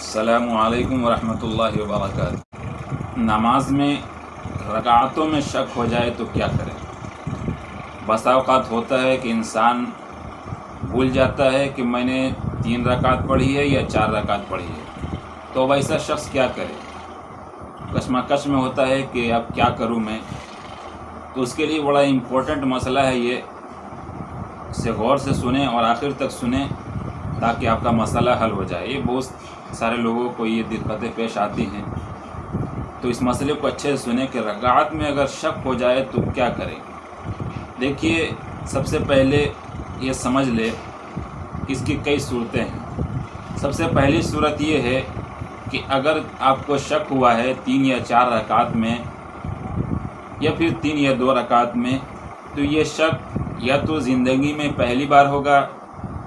अस्सलामु अलैकुम वरहमतुल्लाहि वबरकातुहू। नमाज में रकातों में शक हो जाए तो क्या करें। बसा औक़ात होता है कि इंसान भूल जाता है कि मैंने 3 रकात पढ़ी है या 4 रकात पढ़ी है, तो वैसा शख्स क्या करे। कशमकश में होता है कि अब क्या करूं मैं। तो उसके लिए बड़ा इम्पोर्टेंट मसला है, ये से गौर से सुने और आखिर तक सुने ताकि आपका मसला हल हो जाए। ये बहुत सारे लोगों को ये दिक्कतें पेश आती हैं, तो इस मसले को अच्छे से सुने कि रकात में अगर शक हो जाए तो क्या करें। देखिए, सबसे पहले ये समझ ले कि इसकी कई सूरतें हैं। सबसे पहली सूरत ये है कि अगर आपको शक हुआ है 3 या 4 रकात में या फिर 3 या 2 रकात में, तो ये शक या तो ज़िंदगी में पहली बार होगा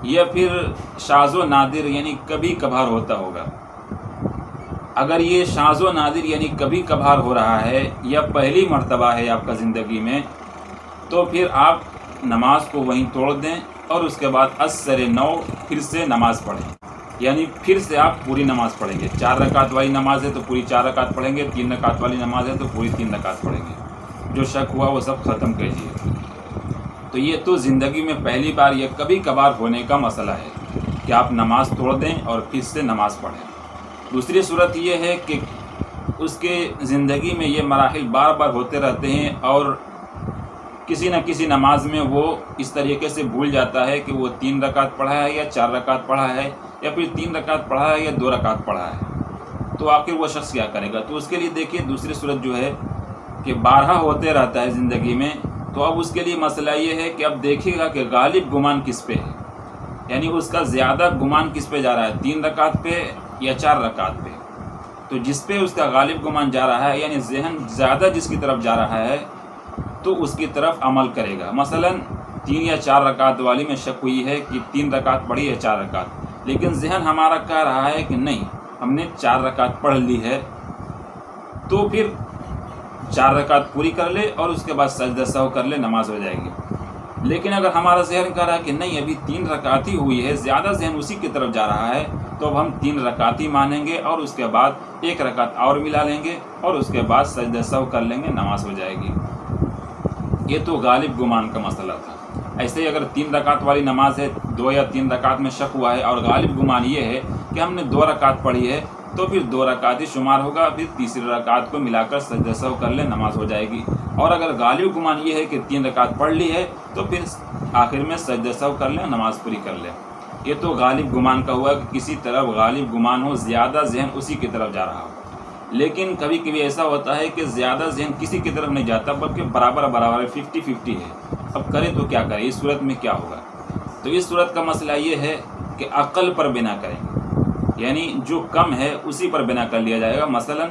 या फिर शाज़ो नादिर यानी कभी कभार होता होगा। अगर ये शाज़ो नादिर यानी कभी कभार हो रहा है या पहली मर्तबा है आपका ज़िंदगी में, तो फिर आप नमाज को वहीं तोड़ दें और उसके बाद अस्सर नौ फिर से नमाज़ पढ़ें। यानी फिर से आप पूरी नमाज़ पढ़ेंगे। 4 रकात वाली नमाज है तो पूरी 4 रकात पढ़ेंगे, 3 रकात वाली नमाज है तो पूरी 3 रकात पढ़ेंगे। जो शक हुआ वो सब ख़त्म कीजिए। तो ये तो ज़िंदगी में पहली बार या कभी कभार होने का मसला है कि आप नमाज़ तोड़ दें और फिर से नमाज़ पढ़ें। दूसरी सूरत ये है कि उसके ज़िंदगी में ये मराहिल बार बार होते रहते हैं और किसी न किसी नमाज में वो इस तरीके से भूल जाता है कि वो 3 रकात पढ़ा है या 4 रकात पढ़ा है या फिर 3 रकात पढ़ा है या 2 रकात पढ़ा है। तो आखिर वो शख्स क्या करेगा। तो उसके लिए देखिए, दूसरी सूरत जो है कि 12 होते रहता है ज़िंदगी में, तो अब उसके लिए मसला ये है कि अब देखिएगा कि गालिब गुमान किस पे है, यानी उसका ज़्यादा गुमान किस पे जा रहा है, 3 रकात पे या 4 रकात पे। तो जिस पे उसका गालिब गुमान जा रहा है, यानी जहन ज़्यादा जिसकी तरफ जा रहा है, तो उसकी तरफ अमल करेगा। मसलन 3 या 4 रकात वाली में शक हुई है कि 3 रकात पढ़ी है 4 रकात, लेकिन जहन हमारा कह रहा है कि नहीं, हमने 4 रकात पढ़ ली है, तो फिर 4 रकात पूरी कर ले और उसके बाद सजदा सहव कर ले, नमाज हो जाएगी। लेकिन अगर हमारा जहन कह रहा है कि नहीं, अभी 3 रकात ही हुई है, ज़्यादा जहन उसी की तरफ जा रहा है, तो अब हम 3 रकात ही मानेंगे और उसके बाद 1 रकात और मिला लेंगे और उसके बाद सजदा सहव कर लेंगे, नमाज हो जाएगी। ये तो गालिब गुमान का मसला था। ऐसे ही अगर 3 रकात वाली नमाज है, 2 या 3 रकात में शक हुआ है और गालिब गुमान ये है कि हमने 2 रकात पढ़ी है, तो फिर 2 रकात ही शुमार होगा, फिर तीसरी रकात को मिलाकर सजदा सहव कर ले, नमाज हो जाएगी। और अगर गालिब गुमान ये है कि 3 रकात पढ़ ली है, तो फिर आखिर में सजदा सहव कर ले, नमाज पूरी कर ले। ये तो गालिब गुमान का हुआ कि किसी तरफ गालिब गुमान हो, ज़्यादा जहन उसी की तरफ जा रहा हो। लेकिन कभी कभी ऐसा होता है कि ज़्यादा जहन किसी की तरफ नहीं जाता, बल्कि बराबर बराबर 50-50 है। अब करें तो क्या करें, इस सूरत में क्या होगा। तो इस सूरत का मसला ये है कि अक़ल पर बिना करेंगे, यानी जो कम है उसी पर बिना कर लिया जाएगा। मसलन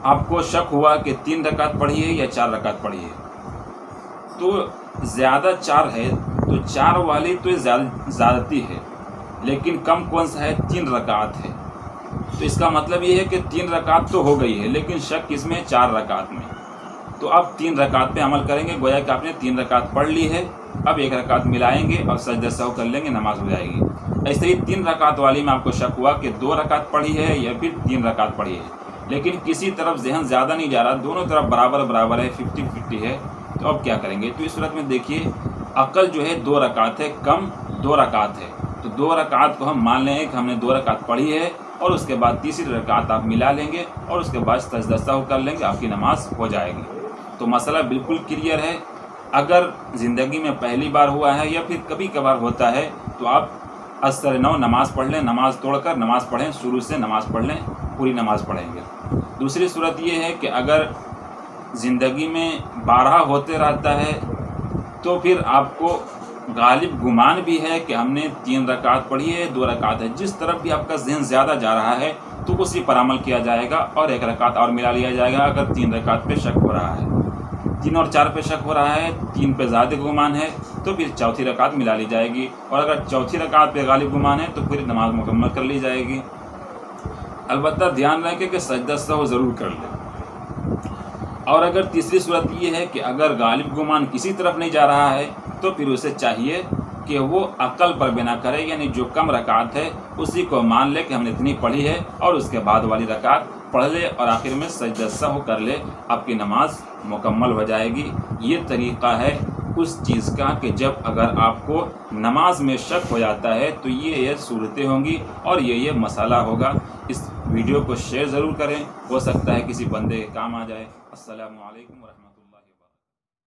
आपको शक हुआ कि 3 रकात पढ़ी है या 4 रकात पढ़ी है, तो ज़्यादा 4 है, तो 4 वाली तो ज़्यादती है, लेकिन कम कौन सा है, 3 रकात है। तो इसका मतलब ये है कि 3 रकात तो हो गई है, लेकिन शक किसमें, 4 रकात में। तो अब 3 रकात पे अमल करेंगे, गोया कि आपने 3 रकात पढ़ ली है, अब 1 रकात मिलाएंगे और सजदा सहव कर लेंगे, नमाज हो जाएगी। ऐसे ही 3 रकात वाली में आपको शक हुआ कि 2 रकात पढ़ी है या फिर 3 रकात पढ़ी है, लेकिन किसी तरफ जहन ज़्यादा नहीं जा रहा, दोनों तरफ बराबर बराबर है, 50-50 है। तो अब क्या करेंगे। तो इस सूरत में देखिए, अक़ल जो है 2 रकात है, कम 2 रकात है, तो 2 रकात को हम मान लेंगे कि हमने 2 रकात पढ़ी है और उसके बाद तीसरी रकात आप मिला लेंगे और उसके बाद सजदा सहव कर लेंगे, आपकी नमाज हो जाएगी। तो मसला बिल्कुल क्लियर है। अगर ज़िंदगी में पहली बार हुआ है या फिर कभी कभार होता है, तो आप अस्सर नौ नमाज़ पढ़ लें, नमाज़ तोड़कर नमाज़ पढ़ें, शुरू से नमाज़ पढ़ लें, पूरी नमाज़ पढ़ेंगे। दूसरी सूरत ये है कि अगर ज़िंदगी में 12 होते रहता है, तो फिर आपको गालिब गुमान भी है कि हमने 3 रकात पढ़ी है, 2 रकात है, जिस तरफ भी आपका जहन ज़्यादा जा रहा है तो उसी पर अमल किया जाएगा और 1 रकात और मिला लिया जाएगा। अगर 3 रकात पे शक हो रहा है, 3 और 4 पे शक हो रहा है, 3 पे ज़्यादा गुमान है, तो फिर चौथी रकात मिला ली जाएगी। और अगर चौथी रकात पे गालिब गुमान है तो फिर नमाज मुकम्मल कर ली जाएगी। अलबत्ता ध्यान रखें कि सजदा सहव ज़रूर कर लें। और अगर तीसरी सूरत ये है कि अगर गालिब गुमान किसी तरफ नहीं जा रहा है, तो फिर उसे चाहिए کہ وہ عقل پر بنا کرے، یعنی جو کم رکعت ہے اسی کو مان لے کہ ہم نے اتنی پڑھی ہے، اور اس کے بعد والی رکعت پڑھ لے اور آخر میں سجدہ سہو کر لے، آپ کی نماز مکمل ہو جائے گی۔ یہ طریقہ ہے اس چیز کا کہ جب اگر آپ کو نماز میں شک ہو جاتا ہے تو یہ صورتیں ہوں گی اور یہ مسئلہ ہوگا۔ اس ویڈیو کو شیئر ضرور کریں، ہو سکتا ہے کسی بندے کے کام آ جائے۔ السلام علیکم ورحمۃ اللہ۔